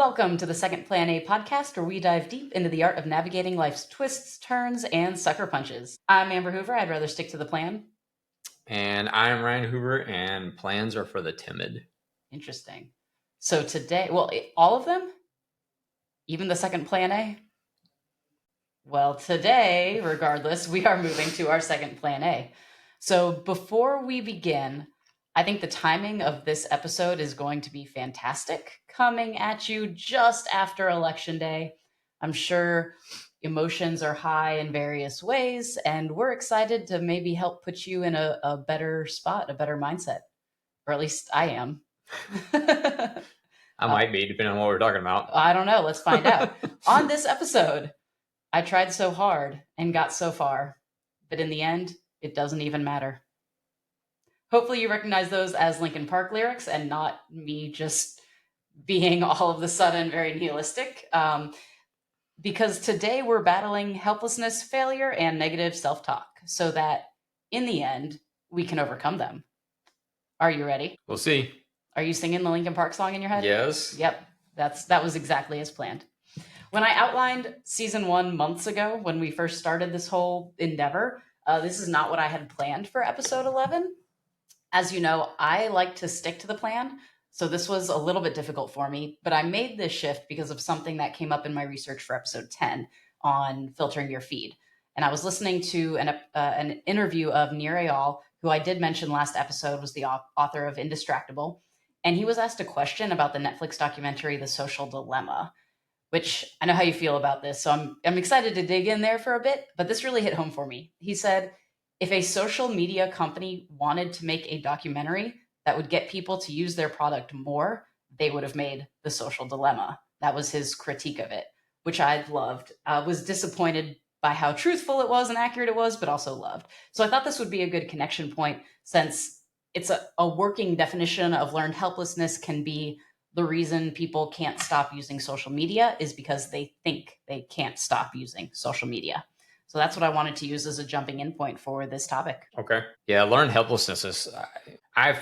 Welcome to the Second Plan A podcast, where we dive deep into the art of navigating life's twists, turns, and sucker punches. I'm Amber Hoover. I'd rather stick to the plan. And I'm Ryan Hoover, and plans are for the timid. Interesting. So today, all of them? Even the second Plan A? Well, today, regardless, we are moving to our second Plan A. So before we begin, I think the timing of this episode is going to be fantastic, coming at you just after Election Day. I'm sure emotions are high in various ways, and we're excited to maybe help put you in a better spot, a better mindset. Or at least I am. I might be, depending on what we're talking about. I don't know. Let's find out. On this episode, I tried so hard and got so far, but in the end, it doesn't even matter. Hopefully you recognize those as Linkin Park lyrics and not me just being all of a sudden very nihilistic. Because today we're battling helplessness, failure, and negative self-talk so that in the end, we can overcome them. Are you ready? We'll see. Are you singing the Linkin Park song in your head? Yes. Yep. That was exactly as planned. When I outlined season 1 months ago, when we first started this whole endeavor, this is not what I had planned for episode 11. As you know, I like to stick to the plan, so this was a little bit difficult for me, but I made this shift because of something that came up in my research for episode 10 on filtering your feed. And I was listening to an interview of Nir Eyal, who I did mention last episode was the author of Indistractable, and he was asked a question about the Netflix documentary The Social Dilemma, which I know how you feel about this, so I'm excited to dig in there for a bit, but this really hit home for me. He said, if a social media company wanted to make a documentary that would get people to use their product more, they would have made The Social Dilemma. That was his critique of it, which I loved. I was disappointed by how truthful it was and accurate it was, but also loved. So I thought this would be a good connection point, since it's a working definition of learned helplessness can be the reason people can't stop using social media is because they think they can't stop using social media. So that's what I wanted to use as a jumping in point for this topic. Okay. Yeah, learned helplessness is, I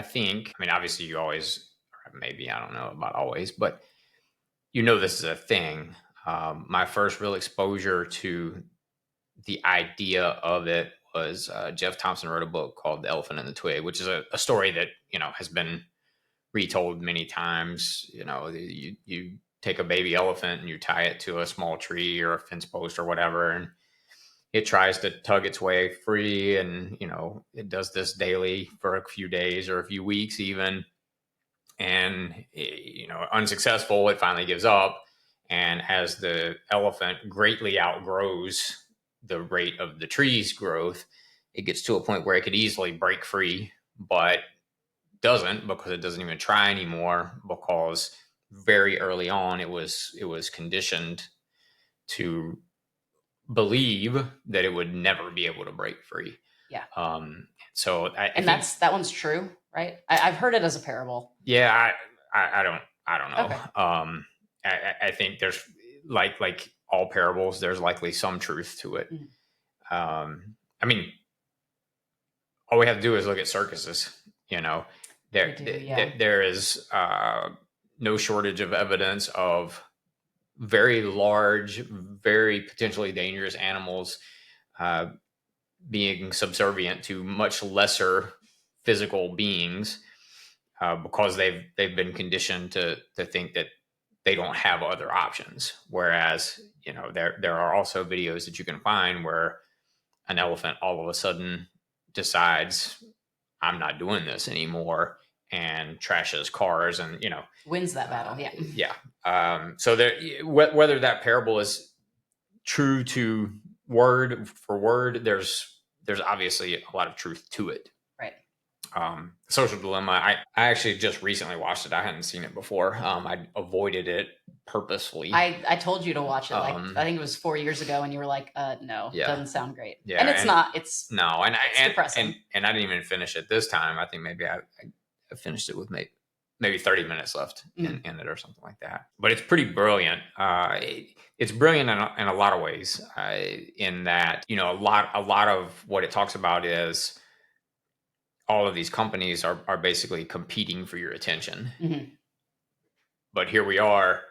think, obviously you always, maybe, I don't know about always, but this is a thing. My first real exposure to the idea of it was Jeff Thompson wrote a book called The Elephant and the Twig, which is a story that, has been retold many times. You take a baby elephant and you tie it to a small tree or a fence post or whatever, and it tries to tug its way free, and it does this daily for a few days or a few weeks even, and unsuccessful. It finally gives up, and as the elephant greatly outgrows the rate of the tree's growth, it gets to a point where it could easily break free, but doesn't, because it doesn't even try anymore, because very early on it was conditioned to believe that it would never be able to break free. Yeah. So I think that one's true, right? I've heard it as a parable. Yeah, I don't know. Okay. I think there's like all parables, there's likely some truth to it. Mm-hmm. All we have to do is look at circuses. There is no shortage of evidence of very large, very potentially dangerous animals being subservient to much lesser physical beings because they've been conditioned to think that they don't have other options. Whereas, there are also videos that you can find where an elephant all of a sudden decides, I'm not doing this anymore, and trashes cars and, wins that battle. Yeah. Yeah. So whether that parable is true to word for word, there's obviously a lot of truth to it. Right. Social Dilemma, I actually just recently watched it. I hadn't seen it before. I avoided it purposefully. I told you to watch it. I think it was 4 years ago, and you were like, no, yeah. It doesn't sound great. Yeah, and it's not. It's depressing. And I didn't even finish it this time. I think maybe I finished it with maybe 30 minutes left in it or something like that. But it's pretty brilliant. It's brilliant in a lot of ways. In that, a lot of what it talks about is all of these companies are basically competing for your attention. Mm-hmm. But here we are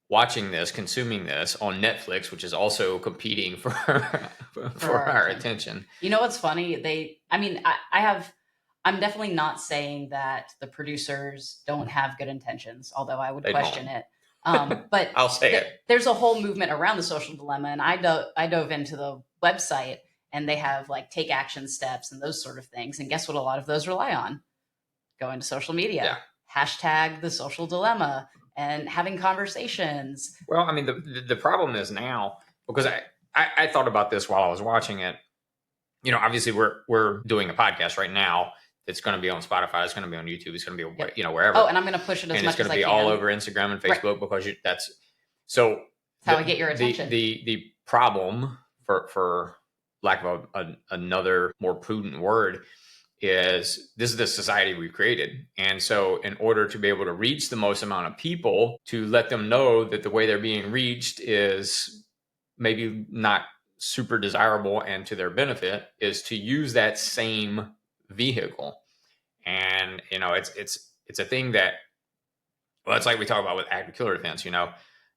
watching this, consuming this on Netflix, which is also competing for for our attention. You know what's funny? I'm definitely not saying that the producers don't have good intentions, although I would question it. But I'll say it. There's a whole movement around the social dilemma, and I dove into the website, and they have like take action steps and those sort of things. And guess what? A lot of those rely on going to social media, hashtag the social dilemma, and having conversations. Well, I mean, the problem is now, because I thought about this while I was watching it. You know, obviously we're doing a podcast right now. It's going to be on Spotify. It's going to be on YouTube. It's going to be, you know, wherever. Oh, and I'm going to push it as much as I can. And it's going to be all over Instagram and Facebook, because that's how I get your attention. The problem, for lack of another more prudent word, is this is the society we've created. And so in order to be able to reach the most amount of people, to let them know that the way they're being reached is maybe not super desirable and to their benefit, is to use that same vehicle. And, you know, it's a thing that, well, it's like we talk about with active killer defense, you know.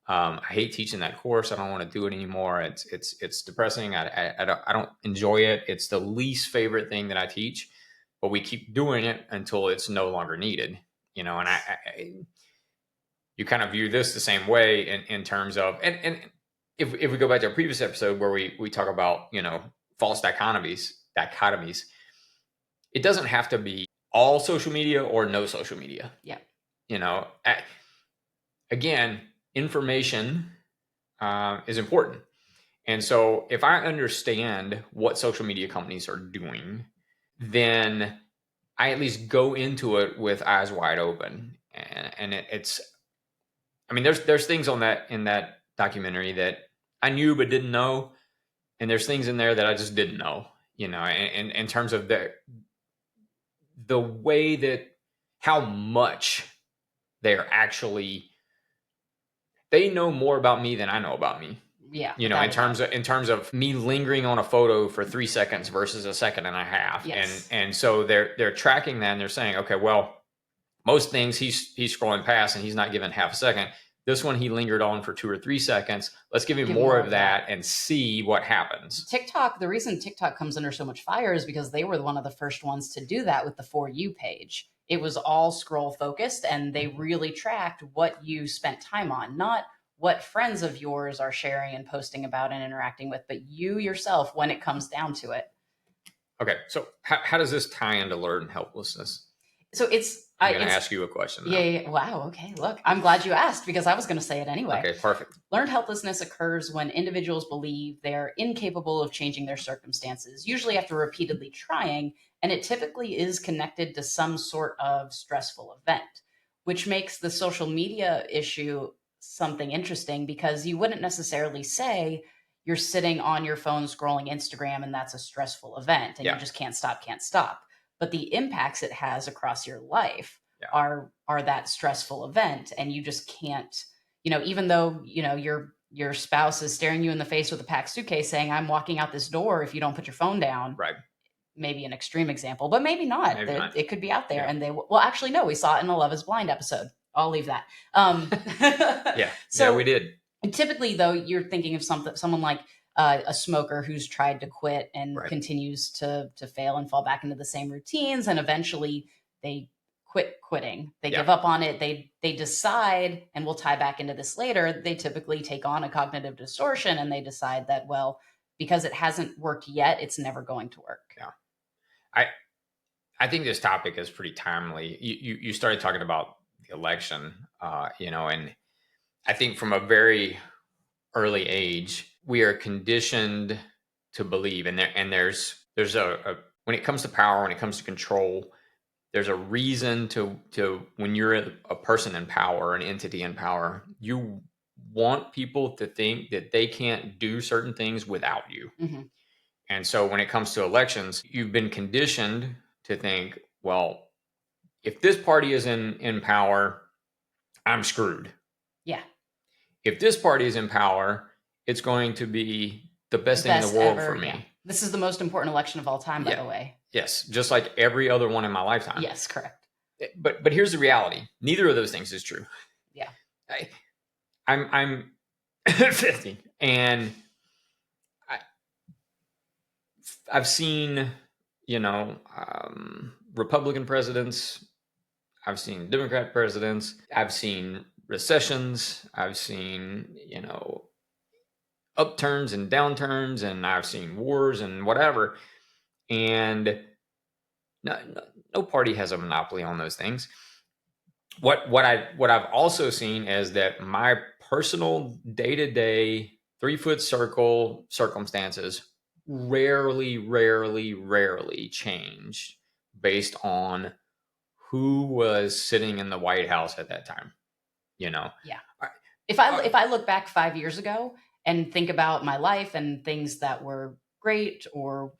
I hate teaching that course. I don't want to do it anymore. It's depressing. I don't enjoy it. It's the least favorite thing that I teach, but we keep doing it until it's no longer needed, you know. And you kind of view this the same way in terms of, and if we go back to a previous episode where we talk about, you know, false dichotomies, it doesn't have to be all social media or no social media. Yeah. You know, again, information is important. And so if I understand what social media companies are doing, then I at least go into it with eyes wide open. And it's, I mean, there's things in that documentary that I knew but didn't know. And there's things in there that I just didn't know, you know, and in terms of the way that, how much they're actually, they know more about me than I know about me. Yeah. You know, in terms of me lingering on a photo for 3 seconds versus a second and a half. Yes. And so they're tracking that, and they're saying, okay, well, most things he's scrolling past and he's not giving half a second. This one he lingered on for 2 or 3 seconds. Let's give him more of that and see what happens. TikTok, the reason TikTok comes under so much fire is because they were one of the first ones to do that with the For You page. It was all scroll focused, and they really tracked what you spent time on, not what friends of yours are sharing and posting about and interacting with, but you yourself when it comes down to it. Okay, so how does this tie into learned helplessness? So I'm going to ask you a question. Yeah. Wow. Okay. Look, I'm glad you asked, because I was going to say it anyway. Okay, perfect. Learned helplessness occurs when individuals believe they're incapable of changing their circumstances, usually after repeatedly trying, and it typically is connected to some sort of stressful event, which makes the social media issue something interesting, because you wouldn't necessarily say you're sitting on your phone scrolling Instagram and that's a stressful event and you just can't stop. But the impacts it has across your life are that stressful event, and you just can't, you know, even though, you know, your spouse is staring you in the face with a packed suitcase saying, I'm walking out this door if you don't put your phone down. Right. Maybe an extreme example, but maybe not. It could be out there. And actually, no, we saw it in the Love is Blind episode. I'll leave that. So we did. Typically, though, you're thinking of someone like a smoker who's tried to quit and continues to fail and fall back into the same routines, and eventually they quitting. They give up on it. They decide, and we'll tie back into this later, they typically take on a cognitive distortion, and they decide that, well, because it hasn't worked yet, it's never going to work. Yeah. I think this topic is pretty timely. You started talking about the election, you know, and I think from a very early age, we are conditioned to believe, and there's a when it comes to power, when it comes to control, there's a reason to when you're a person in power, an entity in power, you want people to think that they can't do certain things without you. Mm-hmm. And so when it comes to elections, you've been conditioned to think, well, if this party is in power, I'm screwed. Yeah. If this party is in power, it's going to be the best thing in the world for me. Yeah. This is the most important election of all time, by the way. Yes, just like every other one in my lifetime. Yes, correct. But here's the reality. Neither of those things is true. Yeah. I'm 50, and I've seen, Republican presidents. I've seen Democrat presidents. I've seen recessions. I've seen, upturns and downturns, and I've seen wars and whatever. And no party has a monopoly on those things. What I've also seen is that my personal day-to-day 3-foot circle circumstances rarely change based on who was sitting in the White House at that time. Yeah. If I look back 5 years ago and think about my life and things that were great or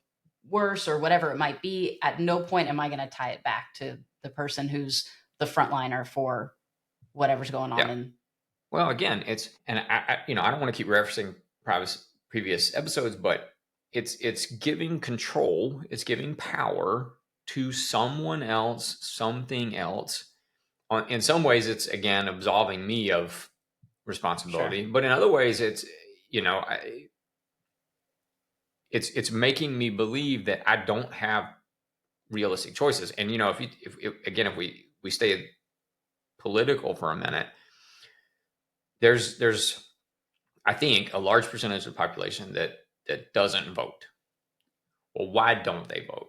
worse or whatever it might be, at no point am I going to tie it back to the person who's the frontliner for whatever's going on. Yeah. Well, again, and I don't want to keep referencing previous episodes, but it's giving control, it's giving power to someone else, something else. In some ways, it's again absolving me of responsibility, but in other ways, it's it's making me believe that I don't have realistic choices. And if we stay political for a minute, there's I think a large percentage of the population that doesn't vote. Well, why don't they vote?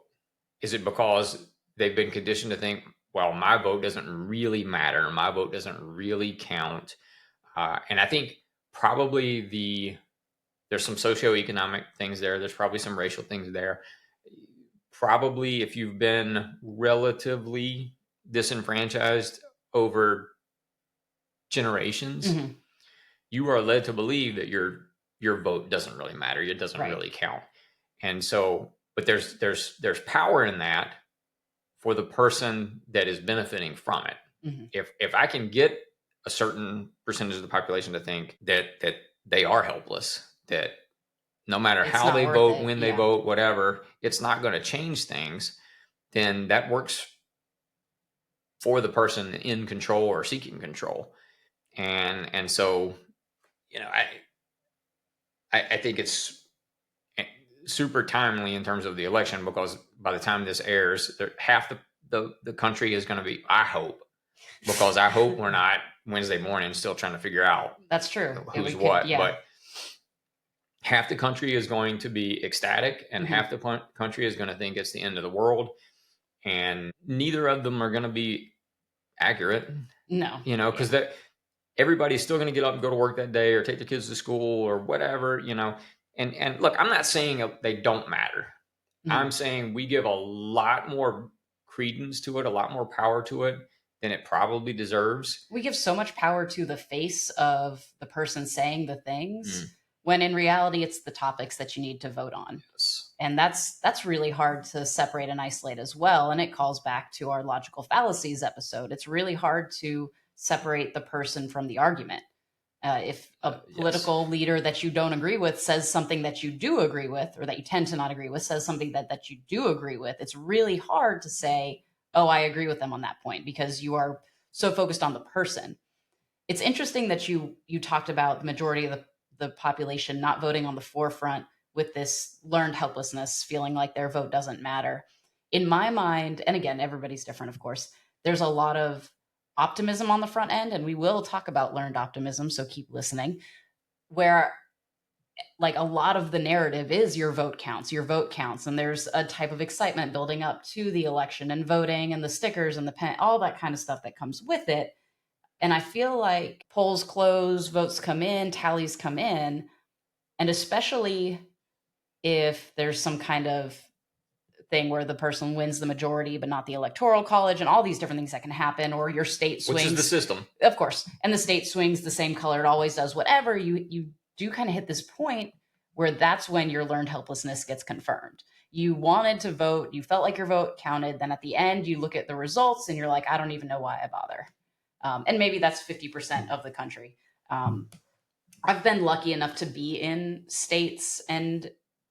Is it because they've been conditioned to think, well, my vote doesn't really matter, my vote doesn't really count? And I think probably there's some socioeconomic things there. There's probably some racial things there. Probably if you've been relatively disenfranchised over generations, you are led to believe that your vote doesn't really matter. It doesn't really count. And so, but there's power in that for the person that is benefiting from it. If I can get a certain percentage of the population to think that they are helpless, that no matter how they vote, when they vote, whatever, it's not going to change things, then that works for the person in control or seeking control. And so, I think it's super timely in terms of the election, because by the time this airs, half the country is going to be, I hope, because I hope we're not Wednesday morning still trying to figure out that's true who's what. But half the country is going to be ecstatic, and half the country is going to think it's the end of the world, and neither of them are going to be accurate. No, because everybody's still going to get up and go to work that day or take their kids to school or whatever, and look, I'm not saying they don't matter. I'm saying we give a lot more credence to it, a lot more power to it than it probably deserves. We give so much power to the face of the person saying the things, when in reality, it's the topics that you need to vote on. Yes. And that's really hard to separate and isolate as well. And it calls back to our logical fallacies episode. It's really hard to separate the person from the argument. If a political leader that you don't agree with says something that you do agree with, or that you tend to not agree with, says something that you do agree with, it's really hard to say, oh, I agree with them on that point, because you are so focused on the person. It's interesting that you talked about the majority of the population not voting on the forefront with this learned helplessness, feeling like their vote doesn't matter. In my mind, and again, everybody's different, of course, there's a lot of optimism on the front end, and we will talk about learned optimism, so keep listening, where like a lot of the narrative is your vote counts, and there's a type of excitement building up to the election and voting and the stickers and the pen, all that kind of stuff that comes with it. And I feel like polls close, votes come in, tallies come in, and especially if there's some kind of thing where the person wins the majority but not the electoral college, and all these different things that can happen, or your state swings, which is the system, of course, and the state swings the same color it always does, whatever, you do kind of hit this point where that's when your learned helplessness gets confirmed. You wanted to vote, you felt like your vote counted, then at the end you look at the results and you're like, I don't even know why I bother. And maybe that's 50% of the country. I've been lucky enough to be in states and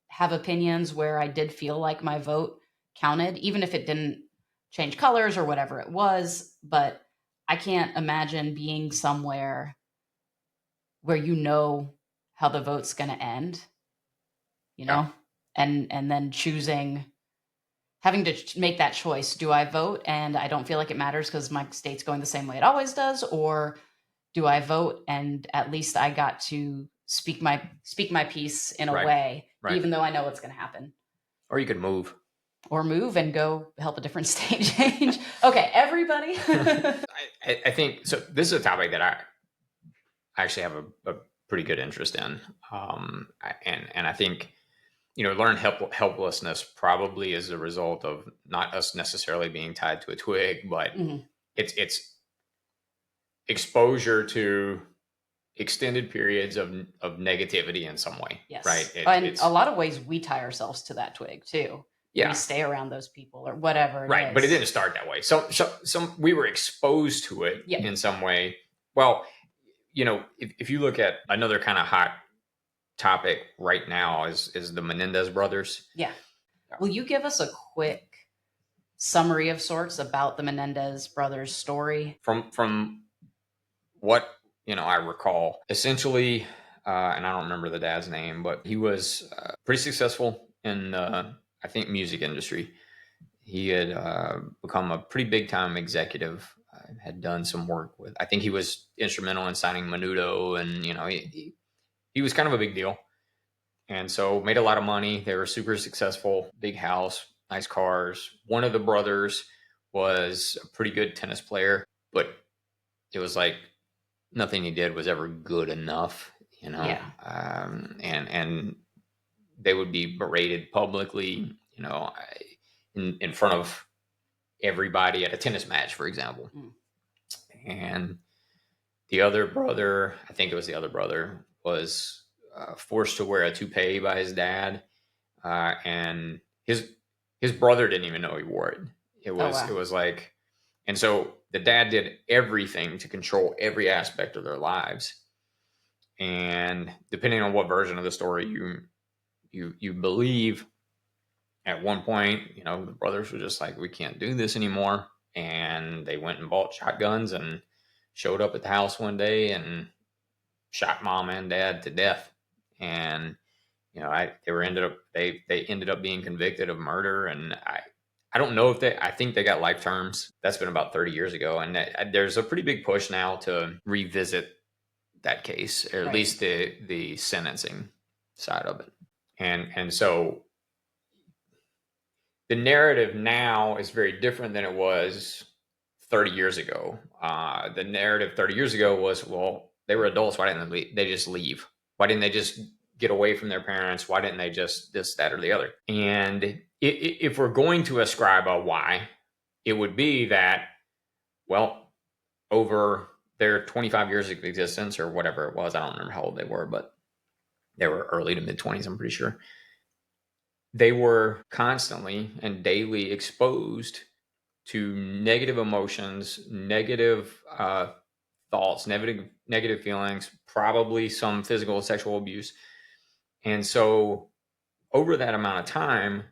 have opinions where I did feel like my vote counted, even if it didn't change colors or whatever it was. But I can't imagine being somewhere where you know how the vote's going to end, you Yeah. know, and then having to make that choice. Do I vote and I don't feel like it matters because my state's going the same way it always does, or do I vote and at least I got to speak my piece in a Right. way, Right. even though I know what's going to happen? Or you could move. Or move and go help a different state change. Okay, everybody. I think so. This is a topic that I actually have a pretty good interest in, and I think learned helplessness probably is a result of not us necessarily being tied to a twig, but Mhm. it's exposure to extended periods of negativity in some way, Yes. right? And It's a lot of ways we tie ourselves to that twig too. We yeah, stay around those people or whatever it right. But it is. didn't start that way. So some we were exposed to it Yeah. in some way. Well, if you look at another kind of hot topic right now is the Menendez brothers. Yeah. Will you give us a quick summary of sorts about the Menendez brothers story? From what I recall, essentially, and I don't remember the dad's name, but he was pretty successful in I think music industry. He had become a pretty big time executive. Had done some work with. I think he was instrumental in signing Menudo, and he was kind of a big deal. And so made a lot of money. They were super successful, big house, nice cars. One of the brothers was a pretty good tennis player, but it was like nothing he did was ever good enough, Yeah. and they would be berated publicly, in front of everybody at a tennis match, for example. Mm. And the other brother, I think it was the other brother, was forced to wear a toupee by his dad, and his brother didn't even know he wore it. It Oh was wow. it was like, and so the dad did everything to control every aspect of their lives. And depending on what version of the story you believe, at one point, the brothers were just like, we can't do this anymore, and they went and bought shotguns and showed up at the house one day and shot mom and dad to death. And they ended up being convicted of murder, and I don't know if I think they got life terms. That's been about 30 years ago, and there's a pretty big push now to revisit that case, or at Right. least the sentencing side of it. And so the narrative now is very different than it was 30 years ago. The narrative 30 years ago was, well, they were adults. Why didn't they just leave? Why didn't they just get away from their parents? Why didn't they just this, that, or the other? And if we're going to ascribe a why, it would be that, well, over their 25 years of existence or whatever it was, I don't remember how old they were, but they were early to mid 20s, I'm pretty sure. They were constantly and daily exposed to negative emotions, negative thoughts, negative feelings, probably some physical and sexual abuse. And so over that amount of time,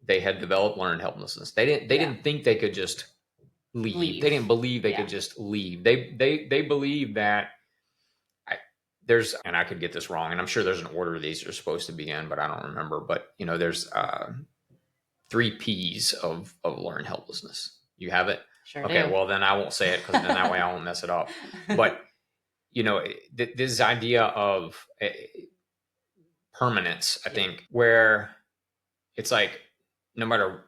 they had developed learned helplessness. They didn't think they could just leave. They didn't believe they could just leave. They believed that and I could get this wrong, and I'm sure there's an order these are supposed to be in, but I don't remember. But there's 3 P's of learned helplessness. You have it? Sure Okay, do. well then I won't say it, because then that way I won't mess it up. But this idea of permanence, I think, where it's like, no matter,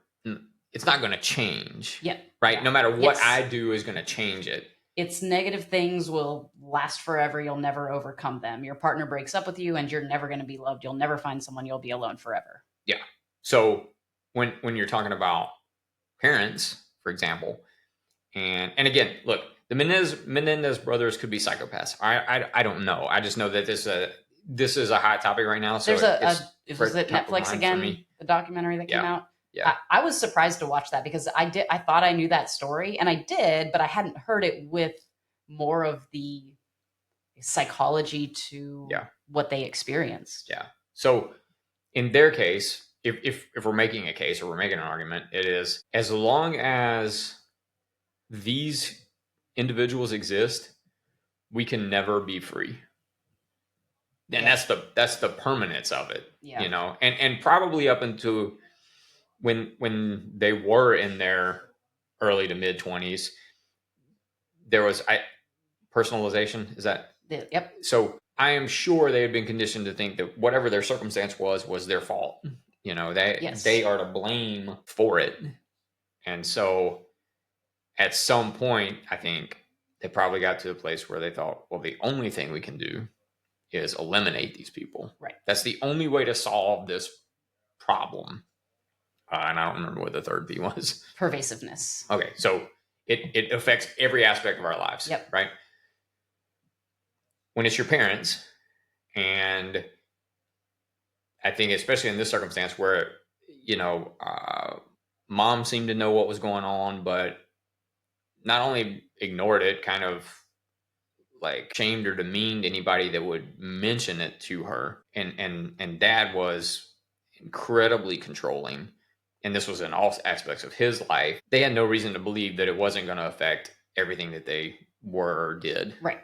it's not going to change. Yeah. Right. Yeah. No matter what Yes. I do is going to change it. It's negative things will last forever. You'll never overcome them. Your partner breaks up with you and you're never going to be loved. You'll never find someone. You'll be alone forever. Yeah. So when you're talking about parents, for example, and again, look, the Menendez brothers could be psychopaths. I don't know. I just know that this is a hot topic right now. So Was it Netflix again? The documentary that came out. Yeah. I was surprised to watch that because I thought I knew that story, and I did, but I hadn't heard it with more of the psychology to what they experienced. Yeah. So in their case, if we're making a case or we're making an argument, it is, as long as these individuals exist, we can never be free. And that's the permanence of it, Yeah. you know, and probably up into when they were in their early to mid 20s, there was personalization. Is that? Yep. So I am sure they had been conditioned to think that whatever their circumstance was their fault. You know, Yes. they are to blame for it. And so at some point, I think they probably got to a place where they thought, well, the only thing we can do is eliminate these people. Right. That's the only way to solve this problem. And I don't remember what the third P was. Pervasiveness. Okay, so it affects every aspect of our lives. Yep. Right. When it's your parents, and I think especially in this circumstance where, you know, mom seemed to know what was going on, but not only ignored it, kind of like shamed or demeaned anybody that would mention it to her, and dad was incredibly controlling, and this was in all aspects of his life. They had no reason to believe that it wasn't going to affect everything that they were or did. Right.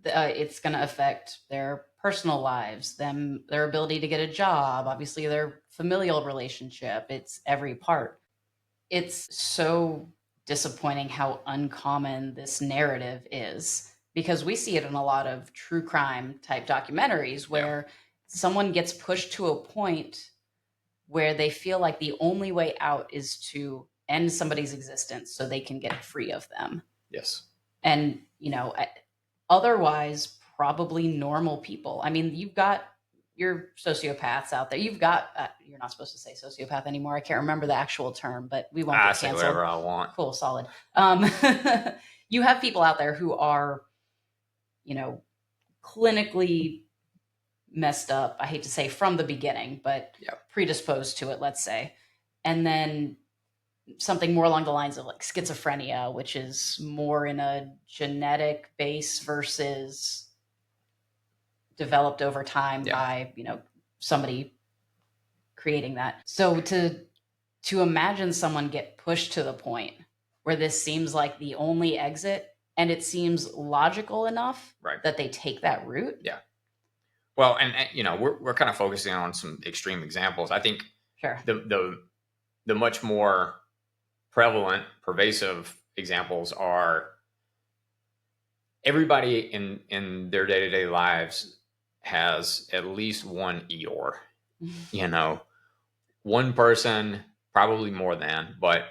It's going to affect their personal lives, their ability to get a job, obviously their familial relationship. It's every part. It's so disappointing how uncommon this narrative is, because we see it in a lot of true crime type documentaries where someone gets pushed to a point where they feel like the only way out is to end somebody's existence so they can get free of them. Yes. And, you know, otherwise, probably normal people. I mean, you've got your sociopaths out there. You've got, you're not supposed to say sociopath anymore. I can't remember the actual term, but we won't get say canceled. whatever I want. Cool, solid. You have people out there who are, you know, clinically messed up. I hate to say from the beginning, but predisposed to it, let's say. And then something more along the lines of like schizophrenia, which is more in a genetic base versus developed over time by, you know, somebody creating that. So to imagine someone get pushed to the point where this seems like the only exit, and it seems logical enough that they take that route. Yeah. Well, and you know, we're kind of focusing on some extreme examples. I think the much more prevalent, pervasive examples are everybody in their day-to-day lives has at least one Eeyore. You know, one person, probably more than, but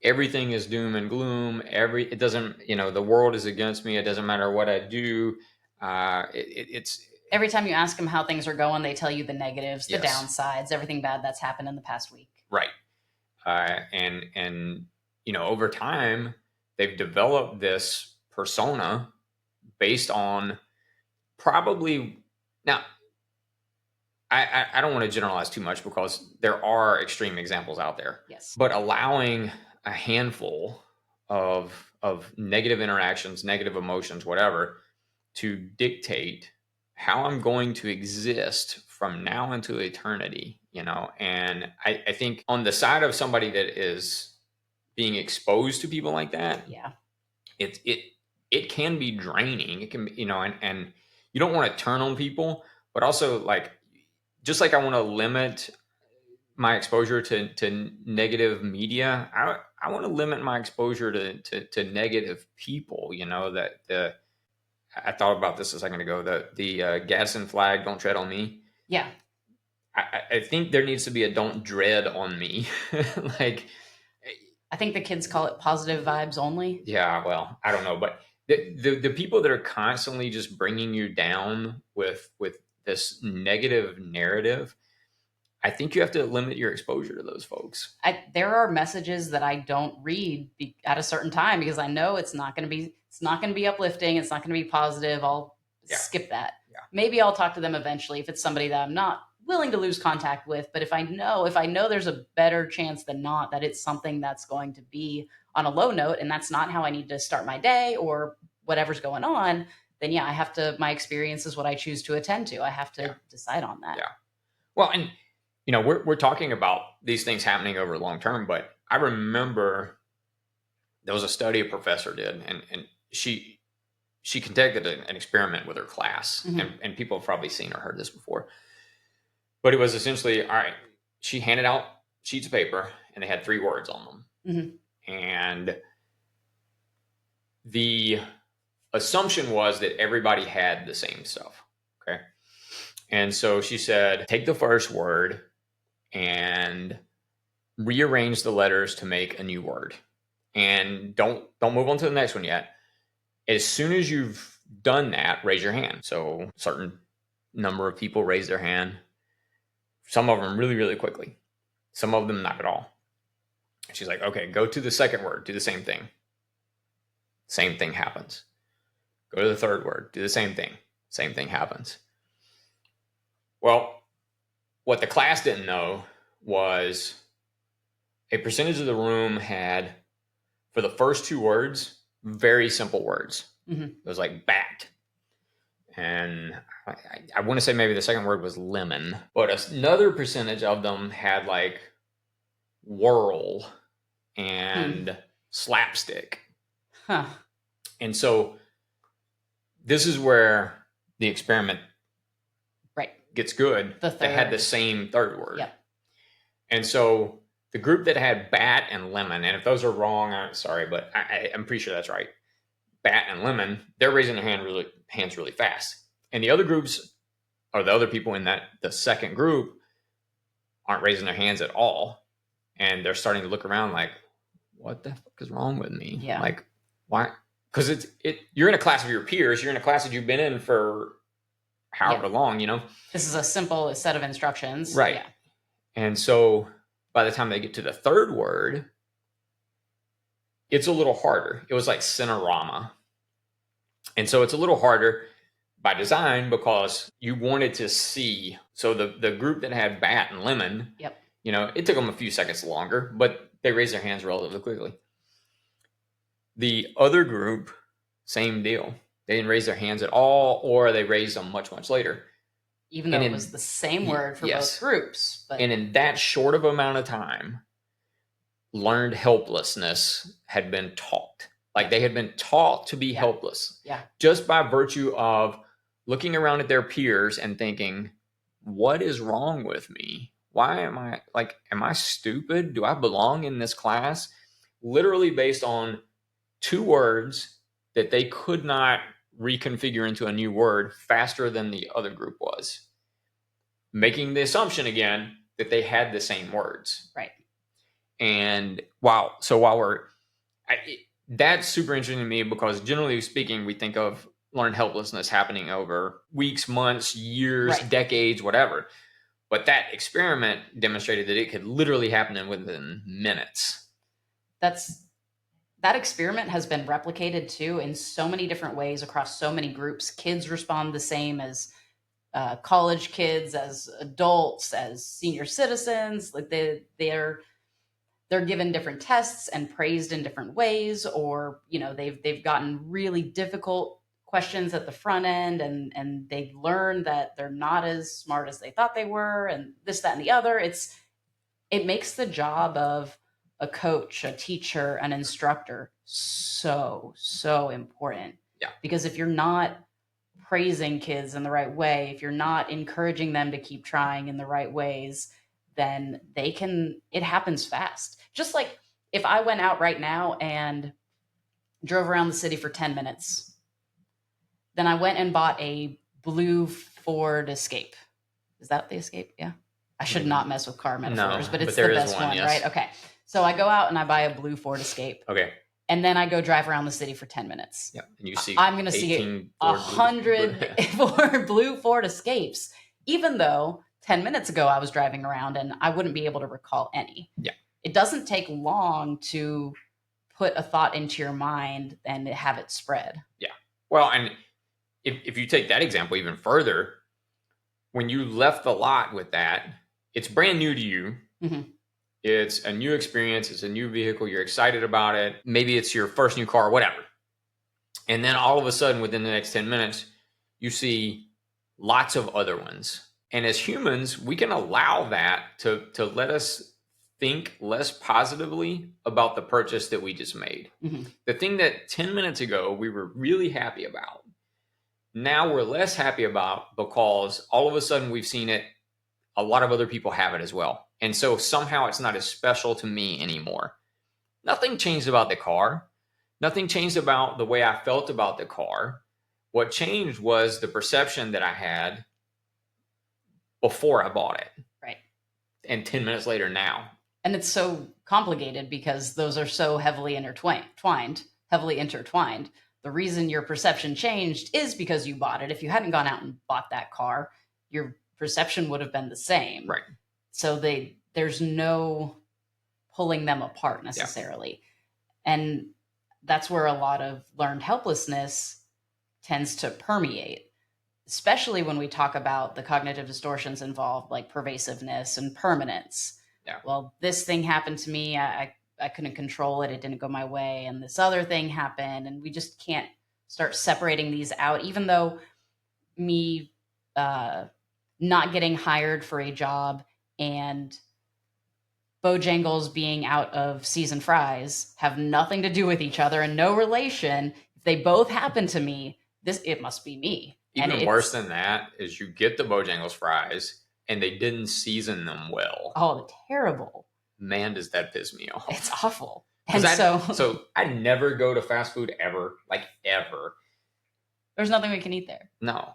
everything is doom and gloom. It doesn't, you know, the world is against me. It doesn't matter what I do. It's every time you ask them how things are going, they tell you the negatives, the downsides, everything bad that's happened in the past week. Right. And you know, over time, they've developed this persona based on probably now. I don't want to generalize too much because there are extreme examples out there. Yes. But allowing a handful of negative interactions, negative emotions, whatever, to dictate how I'm going to exist from now into eternity, you know. And I think on the side of somebody that is being exposed to people like that, it can be draining. It can be, you know, and you don't want to turn on people, but also like, just like I want to limit my exposure to negative media, I want to limit my exposure to negative people. You know, that I thought about this a second ago. The Gadsden flag, "Don't tread on me." Yeah, I think there needs to be a "Don't dread on me." Like, I think the kids call it positive vibes only. Yeah, well, I don't know, but the people that are constantly just bringing you down with this negative narrative, I think you have to limit your exposure to those folks. There are messages that I don't read at a certain time because I know it's not going to be uplifting. It's not going to be positive. I'll skip that. Yeah. Maybe I'll talk to them eventually if it's somebody that I'm not willing to lose contact with. But if I know there's a better chance than not that it's something that's going to be on a low note and that's not how I need to start my day or whatever's going on, then I have to, my experience is what I choose to attend to. I have to decide on that. Yeah. Well, and you know, we're talking about these things happening over long term, but I remember there was a study a professor did, and she she conducted an experiment with her class, Mhm. and people have probably seen or heard this before. But it was essentially, all right, she handed out sheets of paper, and they had 3 words on them. Mhm. And the assumption was that everybody had the same stuff. Okay. And so she said, take the first word and rearrange the letters to make a new word. And don't move on to the next one yet. As soon as you've done that, raise your hand. So a certain number of people raise their hand. Some of them really, really quickly. Some of them not at all. And she's like, okay, go to the second word, do the same thing. Same thing happens. Go to the third word, do the same thing. Same thing happens. Well, what the class didn't know was a percentage of the room had, for the first 2 words, very simple words. Mhm. It was like bat. And I want to say maybe the second word was lemon. But another percentage of them had like whirl and slapstick. Huh. And so this is where the experiment Right. gets good. The They had the third. same third word. Yep. And so the group that had bat and lemon, and if those are wrong, I'm sorry, but I'm pretty sure that's right. Bat and lemon, they're raising their hands really fast. And the other groups, or the other people in the second group, aren't raising their hands at all. And they're starting to look around like, what the fuck is wrong with me? Yeah. Like, why? Because you're in a class of your peers. You're in a class that you've been in for however long, This is a simple set of instructions. Right. Yeah. And so by the time they get to the third word, it's a little harder. It was like Cinerama. And so it's a little harder by design because you wanted to see. So the group that had bat and lemon, Yep. It took them a few seconds longer, but they raised their hands relatively quickly. The other group, same deal. They didn't raise their hands at all, or they raised them much, much later. Even though it was the same word for both groups. But and in that short of amount of time, learned helplessness had been taught. Like they had been taught to be helpless. Yeah. Just by virtue of looking around at their peers and thinking, what is wrong with me? Why am I stupid? Do I belong in this class? Literally based on 2 words that they could not reconfigure into a new word faster than the other group was. Making the assumption again that they had the same words. Right. And that's super interesting to me because generally speaking, we think of learned helplessness happening over weeks, months, years, decades, whatever. But that experiment demonstrated that it could literally happen within minutes. That experiment has been replicated too in so many different ways across so many groups. Kids respond the same as college kids, as adults, as senior citizens. Like they're given different tests and praised in different ways, or they've gotten really difficult questions at the front end, and they've learned that they're not as smart as they thought they were, and this, that, and the other. It makes the job of a coach, a teacher, an instructor so important. Yeah. Because if you're not praising kids in the right way, if you're not encouraging them to keep trying in the right ways, then it happens fast. Just like if I went out right now and drove around the city for 10 minutes, then I went and bought a blue Ford Escape. Is that the Escape? Yeah. I should not mess with car metaphors, but it's the best one, yes. Right? Okay. So I go out and I buy a blue Ford Escape. Okay. And then I go drive around the city for 10 minutes. Yeah. And you see, I'm going to see 100 blue Ford Escapes, even though 10 minutes ago I was driving around and I wouldn't be able to recall any. Yeah. It doesn't take long to put a thought into your mind and have it spread. Yeah. Well, and if you take that example even further, when you left the lot with that, it's brand new to you. Mm-hmm. It's a new experience. It's a new vehicle. You're excited about it. Maybe it's your first new car, whatever. And then all of a sudden, within the next 10 minutes, you see lots of other ones. And as humans, we can allow that to let us think less positively about the purchase that we just made. Mhm. The thing that 10 minutes ago we were really happy about, now we're less happy about because all of a sudden we've seen it. A lot of other people have it as well. And so somehow it's not as special to me anymore. Nothing changed about the car. Nothing changed about the way I felt about the car. What changed was the perception that I had before I bought it. Right. And 10 minutes later now. And it's so complicated because those are so heavily intertwined. The reason your perception changed is because you bought it. If you hadn't gone out and bought that car, your perception would have been the same. Right. So there's no pulling them apart necessarily. Yeah. And that's where a lot of learned helplessness tends to permeate, especially when we talk about the cognitive distortions involved, like pervasiveness and permanence. Yeah. Well, this thing happened to me. I couldn't control it. It didn't go my way. And this other thing happened. And we just can't start separating these out, even though me not getting hired for a job and Bojangles being out of season fries have nothing to do with each other and no relation. If they both happen to me, it must be me. Even worse than that is you get the Bojangles fries and they didn't season them well. Oh, terrible. Man, does that piss me off. It's awful. And so I never go to fast food ever, like ever. There's nothing we can eat there. No.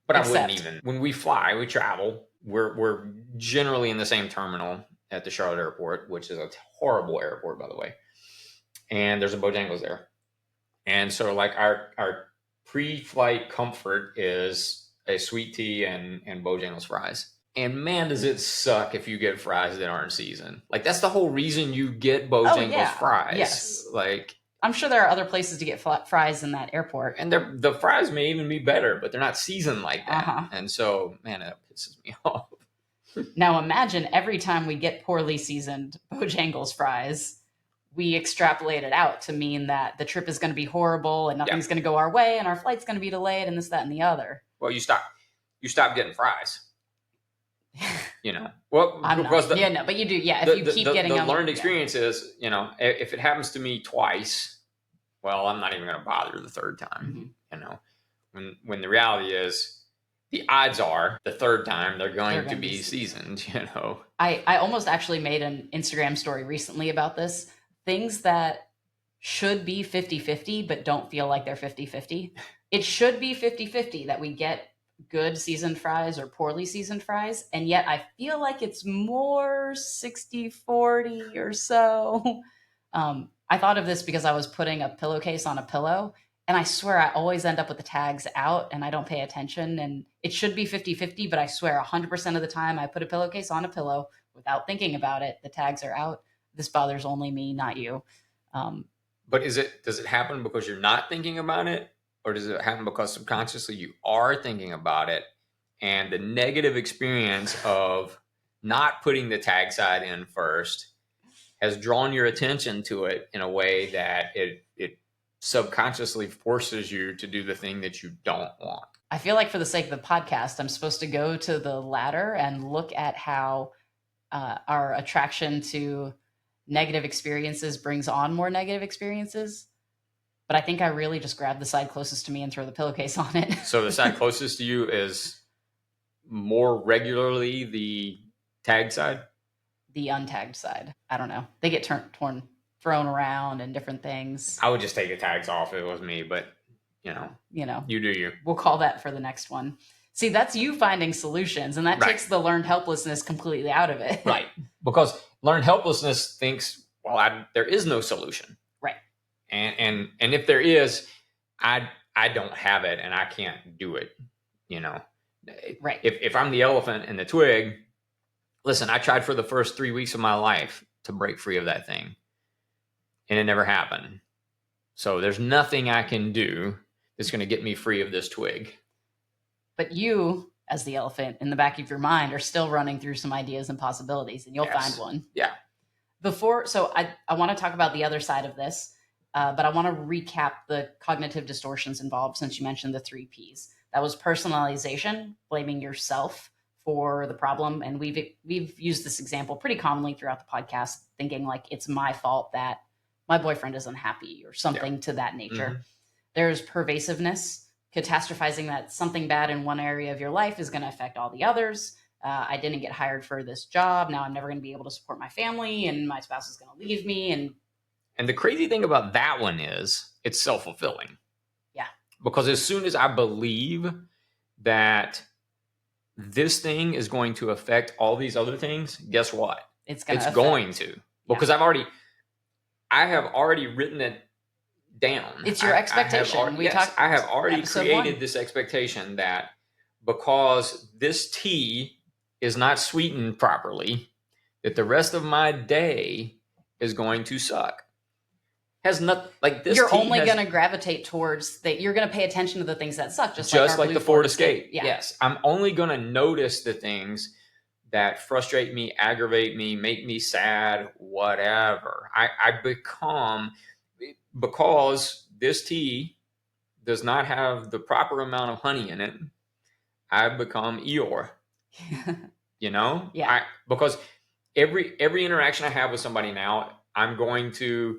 But I wouldn't even. When we fly, we travel, we're generally in the same terminal at the Charlotte airport, which is a horrible airport, by the way. And there's a Bojangles there. And so like our pre-flight comfort is a sweet tea and Bojangles fries. And man, does it suck if you get fries that aren't seasoned. Like that's the whole reason you get Bojangles fries. Yes. Like I'm sure there are other places to get fries in that airport. And the fries may even be better, but they're not seasoned like that. Uh-huh. And so, man, that pisses me off. Now imagine every time we get poorly seasoned Bojangles fries, we extrapolate it out to mean that the trip is going to be horrible and nothing's going to go our way and our flight's going to be delayed and this, that, and the other. Well, you stop getting fries. You know, well, but you do. Yeah. If you keep getting the learned experience is, you know, if it happens to me twice, well, I'm not even going to bother the third time, you know, when the reality is the odds are the third time they're going to be seasoned, you know. I almost actually made an Instagram story recently about this. Things that should be 50-50, but don't feel like they're 50-50. It should be 50-50 that we get good seasoned fries or poorly seasoned fries. And yet I feel like it's more 60-40 or so. I thought of this because I was putting a pillowcase on a pillow and I swear I always end up with the tags out and I don't pay attention and it should be 50-50, but I swear 100% of the time I put a pillowcase on a pillow without thinking about it. The tags are out. This bothers only me, not you. But does it happen because you're not thinking about it? Or does it happen because subconsciously you are thinking about it and the negative experience of not putting the tag side in first has drawn your attention to it in a way that it subconsciously forces you to do the thing that you don't want? I feel like for the sake of the podcast, I'm supposed to go to the latter and look at how our attraction to negative experiences brings on more negative experiences. But I think I really just grab the side closest to me and throw the pillowcase on it. So the side closest to you is more regularly the tagged side? The untagged side. I don't know. They get thrown around and different things. I would just take the tags off if it was me, but you know, you do you. We'll call that for the next one. See, that's you finding solutions, and that takes the learned helplessness completely out of it. Right. Because learned helplessness thinks, well, there is no solution. Right. And if there is, I don't have it and I can't do it, you know. Right. If I'm the elephant in the twig, listen, I tried for the first 3 weeks of my life to break free of that thing. And it never happened. So there's nothing I can do that's going to get me free of this twig. But you, as the elephant in the back of your mind, are still running through some ideas and possibilities, and you'll find one. Yeah. So I want to talk about the other side of this. But I want to recap the cognitive distortions involved since you mentioned the 3 Ps. That was personalization, blaming yourself for the problem. And we've used this example pretty commonly throughout the podcast, thinking like it's my fault that my boyfriend is unhappy or something to that nature. Mm-hmm. There's pervasiveness, catastrophizing that something bad in one area of your life is going to affect all the others. I didn't get hired for this job. Now I'm never going to be able to support my family, and my spouse is going to leave me. And the crazy thing about that one is it's self-fulfilling. Yeah. Because as soon as I believe that this thing is going to affect all these other things, guess what? It's going to. Because I have already written it down. It's your expectation. I have already created this expectation that because this tea is not sweetened properly, that the rest of my day is going to suck. Has not like this. You're only going to gravitate towards that. You're going to pay attention to the things that suck, just like the Ford Escape. Yeah. Yes, I'm only going to notice the things that frustrate me, aggravate me, make me sad, whatever. I become, because this tea does not have the proper amount of honey in it, I become Eeyore. You know? Yeah. Because every interaction I have with somebody now, I'm going to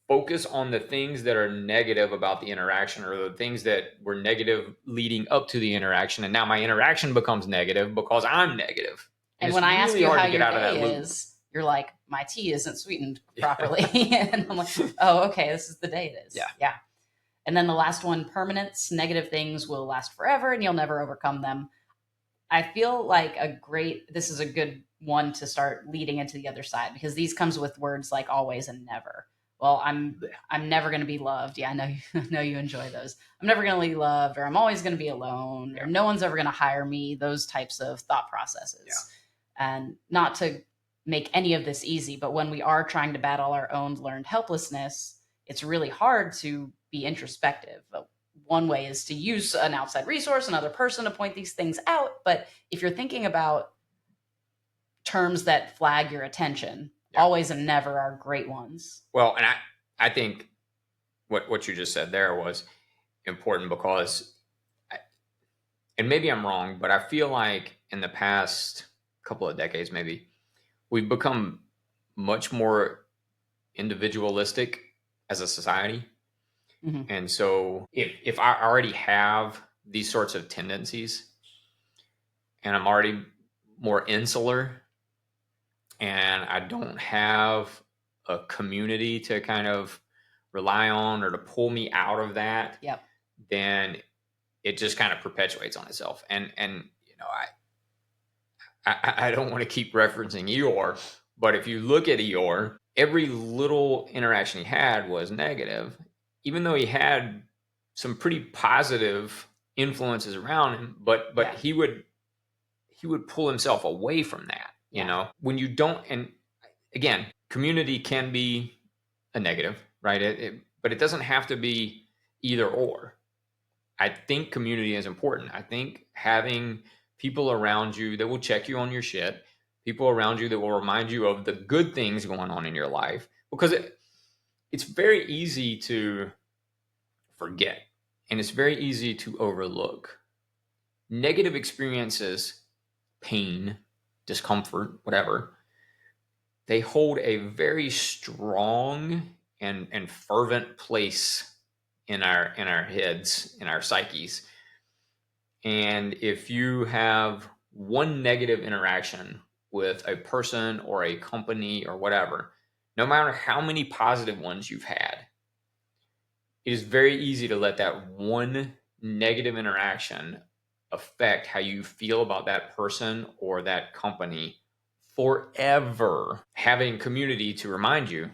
focus on the things that are negative about the interaction, or the things that were negative leading up to the interaction. And now my interaction becomes negative because I'm negative. And when I ask you how your day is, you're like, my tea isn't sweetened properly. And I'm like, oh, okay, this is the day it is. Yeah. And then the last one, permanence. Negative things will last forever and you'll never overcome them. I feel like this is a good one to start leading into the other side, because these comes with words like always and never. Well, I'm never going to be loved. Yeah, I know you enjoy those. I'm never going to be loved, or I'm always going to be alone, or no one's ever going to hire me. Those types of thought processes. Yeah. And not to make any of this easy, but when we are trying to battle our own learned helplessness, it's really hard to be introspective. One way is to use an outside resource, another person, to point these things out. But if you're thinking about terms that flag your attention, always and never are great ones. Well, and I think what you just said there was important, because and maybe I'm wrong, but I feel like in the past couple of decades, maybe, we've become much more individualistic as a society. Mm-hmm. And so if I already have these sorts of tendencies, and I'm already more insular, and I don't have a community to kind of rely on or to pull me out of that, then it just kind of perpetuates on itself. And you know, I don't want to keep referencing Eeyore, but if you look at Eeyore, every little interaction he had was negative, even though he had some pretty positive influences around him, but he would pull himself away from that. You know, when you don't, and again, community can be a negative, right? But it doesn't have to be either or. I think community is important. I think having people around you that will check you on your shit, people around you that will remind you of the good things going on in your life, because it's very easy to forget, and it's very easy to overlook. Negative experiences, pain, discomfort, whatever, they hold a very strong and fervent place in our heads, in our psyches. And if you have one negative interaction with a person or a company or whatever, no matter how many positive ones you've had, it is very easy to let that one negative interaction affect how you feel about that person or that company forever. Having community to remind you,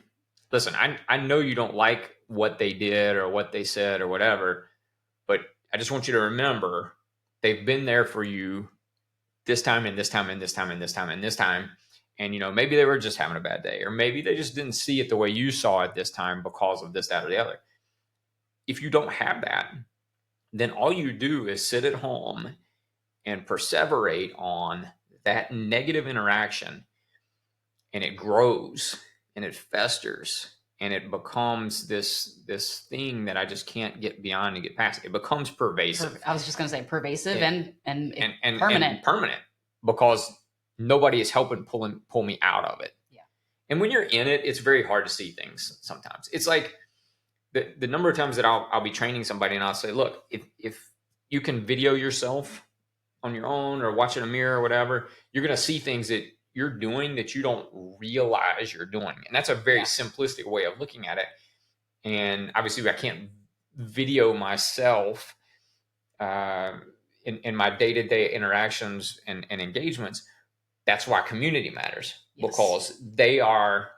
listen, I know you don't like what they did or what they said or whatever, but I just want you to remember they've been there for you this time and this time and this time and this time and this time. And, you know, maybe they were just having a bad day, or maybe they just didn't see it the way you saw it this time because of this, that, or the other. If you don't have that, then all you do is sit at home and perseverate on that negative interaction, and it grows and it festers and it becomes this thing that I just can't get beyond and get past. It becomes pervasive. I was just going to say pervasive and permanent. and permanent, because nobody is helping pull me out of it. Yeah. And when you're in it, it's very hard to see things sometimes. It's like the number of times that I'll be training somebody and I'll say, look, if you can video yourself on your own or watch in a mirror or whatever, you're going to see things that you're doing that you don't realize you're doing. And that's a very simplistic way of looking at it. And obviously I can't video myself in my day-to-day interactions and engagements. That's why community matters, because they are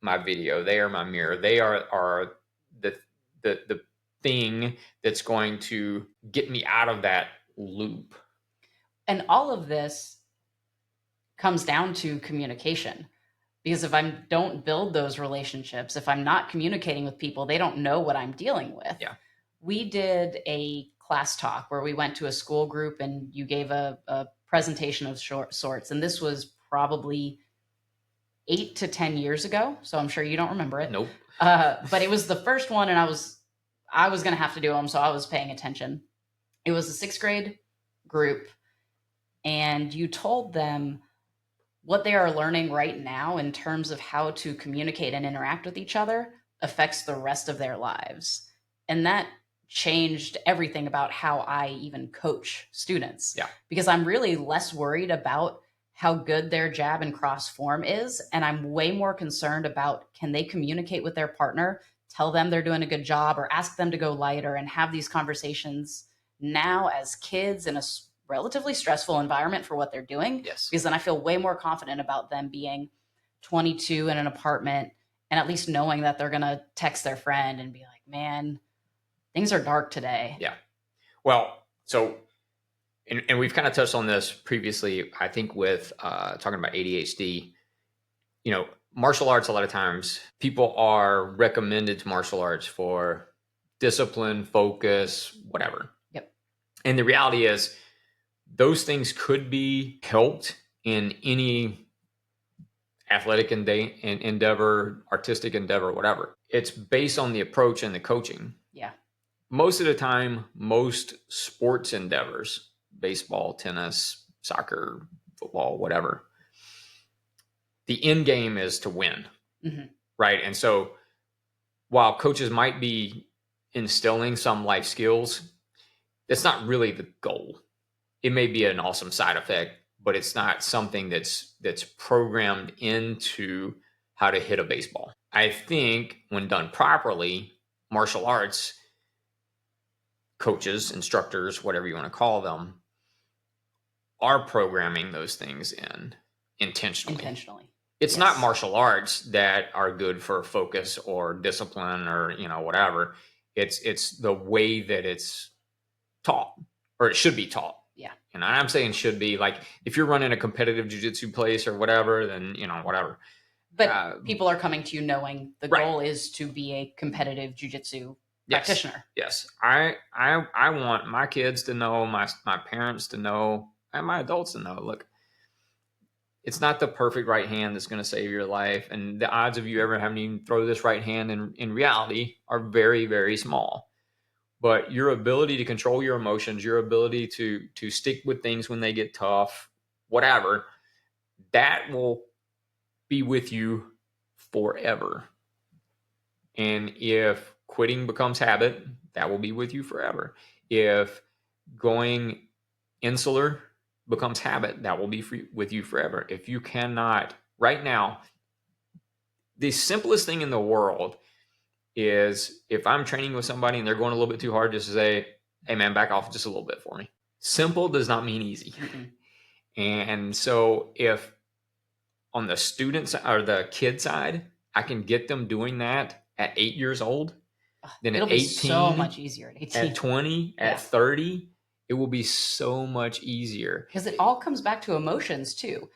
my video, they are my mirror, they are the thing that's going to get me out of that loop. And all of this comes down to communication, because if I don't build those relationships, if I'm not communicating with people, they don't know what I'm dealing with. Yeah. We did a class talk where we went to a school group and you gave a presentation of sorts. And this was probably 8 to 10 years ago. So I'm sure you don't remember it. Nope. But it was the first one, and I was going to have to do them, so I was paying attention. It was a 6th grade group, and you told them what they are learning right now in terms of how to communicate and interact with each other affects the rest of their lives. And that changed everything about how I even coach students. Yeah. Because I'm really less worried about how good their jab and cross form is. And I'm way more concerned about, can they communicate with their partner, tell them they're doing a good job, or ask them to go lighter, and have these conversations now as kids in a relatively stressful environment for what they're doing. Yes. Because then I feel way more confident about them being 22 in an apartment and at least knowing that they're going to text their friend and be like, man, things are dark today. Yeah. Well, so, and we've kind of touched on this previously, I think, with talking about ADHD. You know, martial arts, a lot of times people are recommended to martial arts for discipline, focus, whatever. Yep. And the reality is, those things could be helped in any athletic endeavor, artistic endeavor, whatever. It's based on the approach and the coaching. Yeah. Most of the time, most sports endeavors, baseball, tennis, soccer, football, whatever, the end game is to win. Mm-hmm. Right? And so while coaches might be instilling some life skills, that's not really the goal. It may be an awesome side effect, but it's not something that's programmed into how to hit a baseball. I think when done properly, martial arts coaches, instructors, whatever you want to call them, are programming those things in intentionally. It's not martial arts that are good for focus or discipline or, whatever. It's the way that it's taught, or it should be taught. Yeah. And I'm saying should be, like, if you're running a competitive jiu-jitsu place or whatever, then, whatever. But people are coming to you knowing the goal is to be a competitive jiu-jitsu practitioner. Yes. I want my kids to know, my parents to know, and my adults to know, look, it's not the perfect right hand that's going to save your life. And the odds of you ever having to even throw this right hand in reality are very, very small. But your ability to control your emotions, your ability to stick with things when they get tough, whatever, that will be with you forever. And if quitting becomes habit, that will be with you forever. If going insular becomes habit, that will be with you forever. If you cannot, right now, the simplest thing in the world is, if I'm training with somebody and they're going a little bit too hard, just to say, hey man, back off just a little bit for me. Simple does not mean easy. Mm-hmm. And so if on the student or the kid side, I can get them doing that at 8 years old, then it'll at 18, be so much easier at 18. At 20, at 30, it will be so much easier. Because it all comes back to emotions too.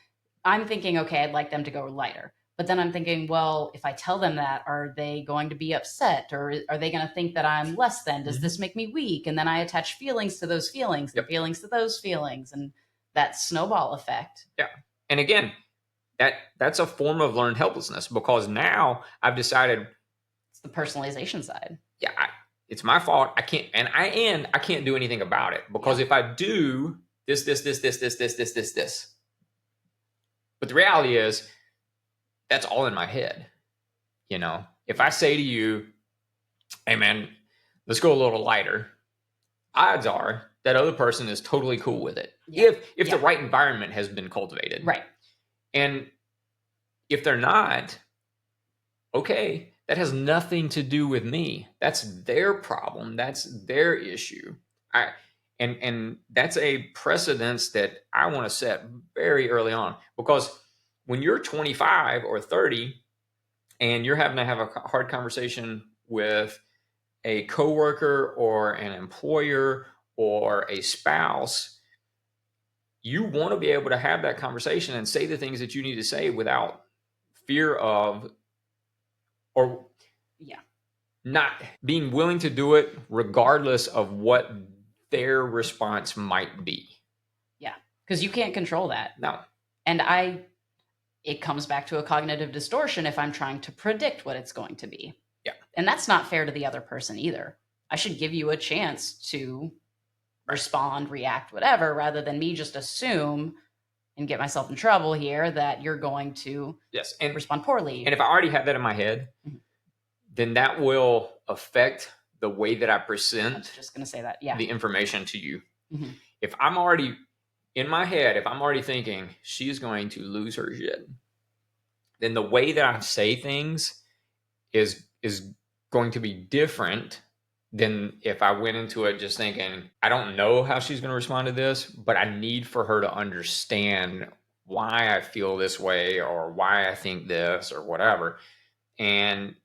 I'm thinking, okay, I'd like them to go lighter. But then I'm thinking, well, if I tell them that, are they going to be upset? Or are they going to think that I'm less than? Does this make me weak? And then I attach feelings to those feelings, and feelings to those feelings, and that snowball effect. Yeah. And again, that's a form of learned helplessness, because now I've decided the personalization side. Yeah, it's my fault. I can't do anything about it, because if I do this, but the reality is that's all in my head. If I say to you, hey man, let's go a little lighter, odds are that other person is totally cool with it. If the right environment has been cultivated. Right. And if they're not, okay, that has nothing to do with me. That's their problem. That's their issue. And that's a precedence that I want to set very early on, because when you're 25 or 30 and you're having to have a hard conversation with a coworker or an employer or a spouse, you want to be able to have that conversation and say the things that you need to say without fear of, or not being willing to do it regardless of what their response might be. Yeah, because you can't control that. No. And it comes back to a cognitive distortion if I'm trying to predict what it's going to be. Yeah. And that's not fair to the other person either. I should give you a chance to respond, react, whatever, rather than me just assume and get myself in trouble here that you're going to respond poorly. And if I already have that in my head, then that will affect the way that I present. I was just going to say that. Yeah. The information to you. If I'm already in my head, if I'm already thinking she's going to lose her shit, then the way that I say things is going to be different than if I went into it just thinking, I don't know how she's going to respond to this, but I need for her to understand why I feel this way or why I think this or whatever. And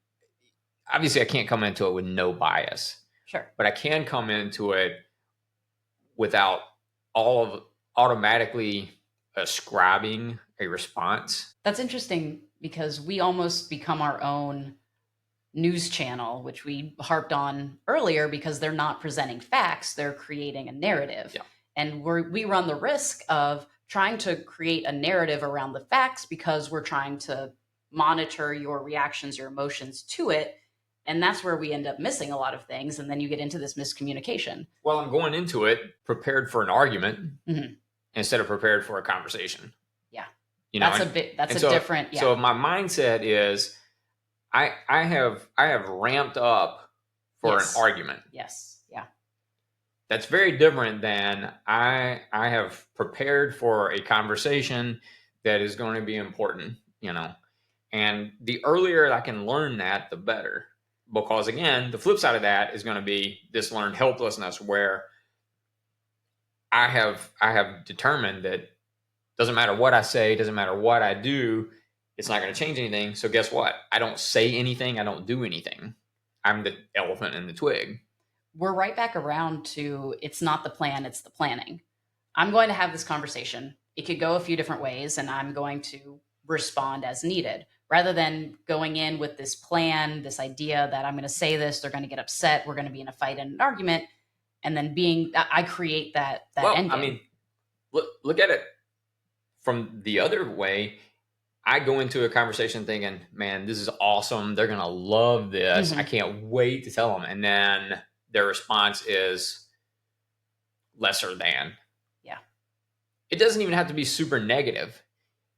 obviously I can't come into it with no bias. Sure. But I can come into it without all of automatically ascribing a response. That's interesting, because we almost become our own news channel, which we harped on earlier, because they're not presenting facts, they're creating a narrative. Yeah. And we run the risk of trying to create a narrative around the facts because we're trying to monitor your reactions, your emotions to it. And that's where we end up missing a lot of things. And then you get into this miscommunication. Well, I'm going into it prepared for an argument instead of prepared for a conversation. Yeah. That's different. Yeah. So my mindset is I have ramped up for an argument. Yes. Yeah. That's very different than I have prepared for a conversation that is going to be important, and the earlier I can learn that, the better. Because again, the flip side of that is going to be this learned helplessness, where I have determined that doesn't matter what I say, doesn't matter what I do, it's not going to change anything. So guess what? I don't say anything. I don't do anything. I'm the elephant in the twig. We're right back around to, it's not the plan, it's the planning. I'm going to have this conversation. It could go a few different ways, and I'm going to respond as needed, rather than going in with this plan, this idea that I'm going to say this, they're going to get upset, we're going to be in a fight and an argument, and then I create that end game. I mean, look at it from the other way. I go into a conversation thinking, man, this is awesome. They're going to love this. I can't wait to tell them. And then their response is lesser than. Yeah. It doesn't even have to be super negative.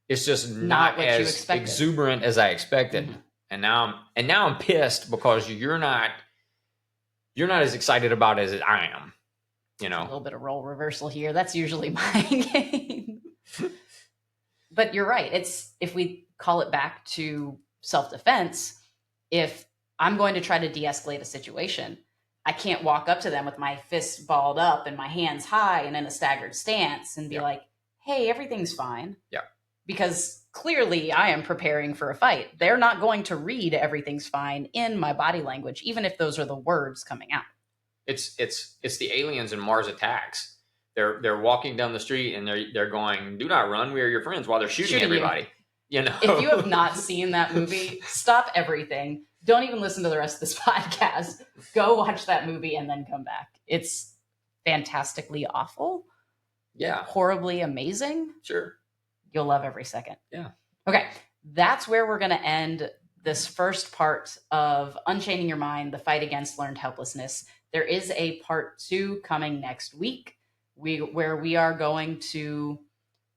It's just not as exuberant as I expected. And now I'm pissed because you're not as excited about it as I am. A little bit of role reversal here. That's usually my game. But you're right. It's, if we call it back to self-defense, if I'm going to try to de-escalate a situation, I can't walk up to them with my fists balled up and my hands high and in a staggered stance and be like, hey, everything's fine. Yeah. Because clearly I am preparing for a fight. They're not going to read everything's fine in my body language, even if those are the words coming out. It's the aliens in Mars Attacks. They're walking down the street and they're going, "Do not run, we are your friends," while they're shooting everybody. If you have not seen that movie, stop everything. Don't even listen to the rest of this podcast. Go watch that movie and then come back. It's fantastically awful. Yeah. Horribly amazing. Sure. You'll love every second. Yeah. Okay. That's where we're going to end this first part of Unchaining Your Mind, the fight against learned helplessness. There is a part 2 coming next week, where we are going to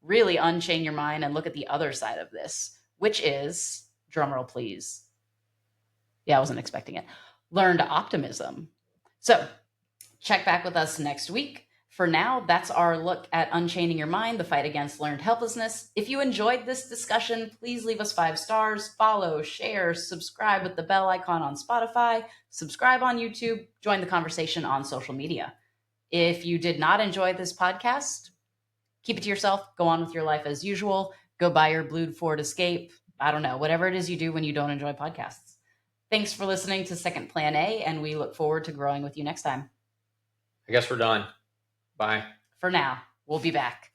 really unchain your mind and look at the other side of this, which is, drumroll please. Yeah, I wasn't expecting it. Learned optimism. So check back with us next week. For now, that's our look at Unchaining Your Mind, the fight against learned helplessness. If you enjoyed this discussion, please leave us 5 stars, follow, share, subscribe with the bell icon on Spotify, subscribe on YouTube, join the conversation on social media. If you did not enjoy this podcast, keep it to yourself, go on with your life as usual, go buy your Blued Ford Escape. I don't know, whatever it is you do when you don't enjoy podcasts. Thanks for listening to Second Plan A, and we look forward to growing with you next time. I guess we're done. Bye. For now, we'll be back.